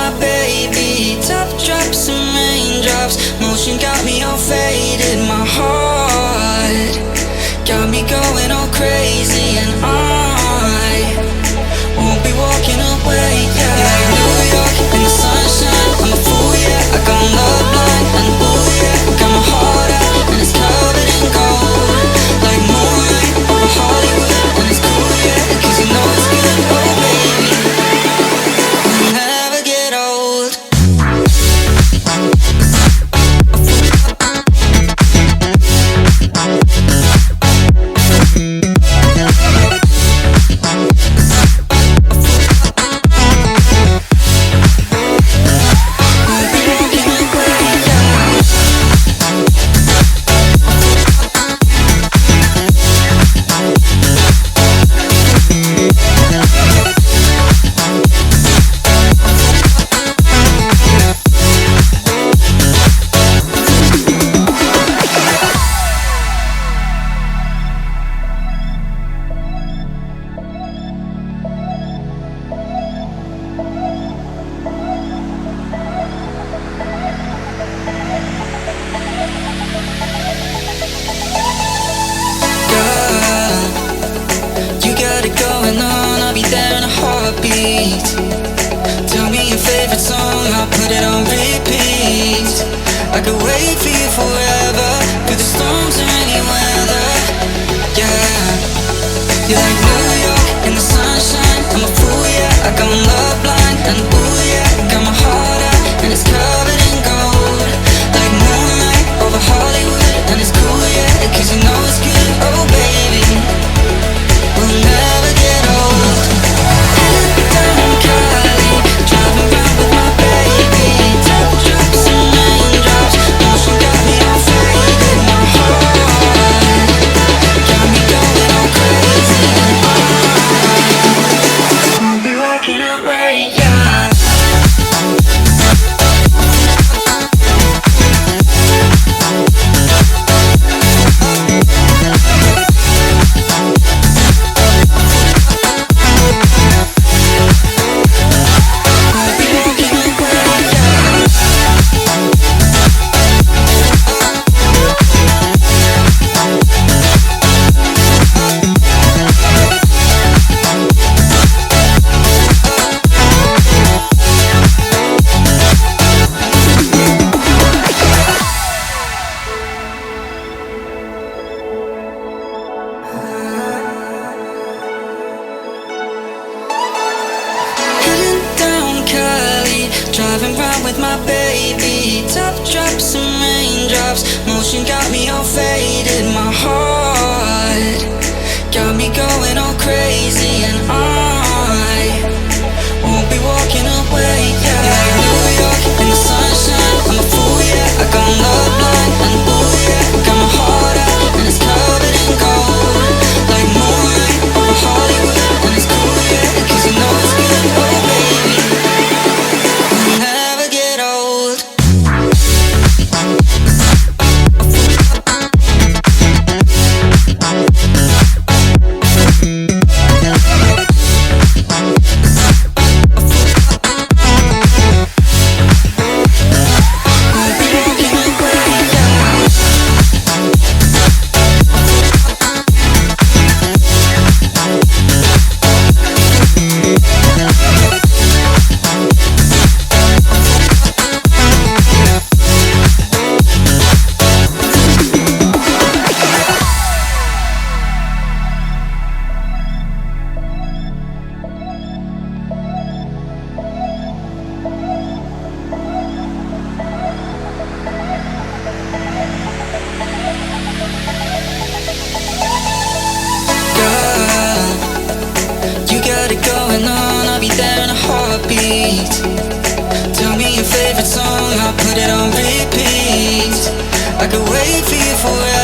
my baby. Top drops and raindrops, motion got me all faded. My heart got me going all crazy, and I won't be walking away. Yeah, New York in the sunshine, I'm a fool, yeah. I got love blind, and ooh yeah, got my heart out and it's covered in gold, like moonlight over Hollywood, and it's cool, yeah, 'cause you know it's good. Oh baby, we'll never get old. Going on, I'll be there in a heartbeat. Tell me your favorite song, I'll put it on repeat. I could wait for you forever, through the storms or any weather. Yeah, you're like New York in the sunshine, I'm a fool, yeah. I got love blind, and ooh yeah, got my heart out and it's covered in gold, like moonlight over Hollywood, and it's cool, yeah, 'cause you know it's good. Oh baby, we'll never get old. Down Cali, driving around with my baby. Top drops and raindrops, motion got me all faded. My heart got me going all crazy, and I won't be walking away, yeah. Driving round with my baby. Top drops and raindrops, motion got me all faded. My heart got me going all crazy, and I won't be walking away. Yeah, New York in the sunshine, I'm a fool, yeah. I got love blind, and ooh yeah, got my heart out and it's covered in gold, like moonlight over Hollywood, and it's cool, yeah, 'cause you know it's good. Oh baby, never get old. Going on, I'll be there in a heartbeat. Tell me your favorite song, I'll put it on repeat. I could wait for you forever.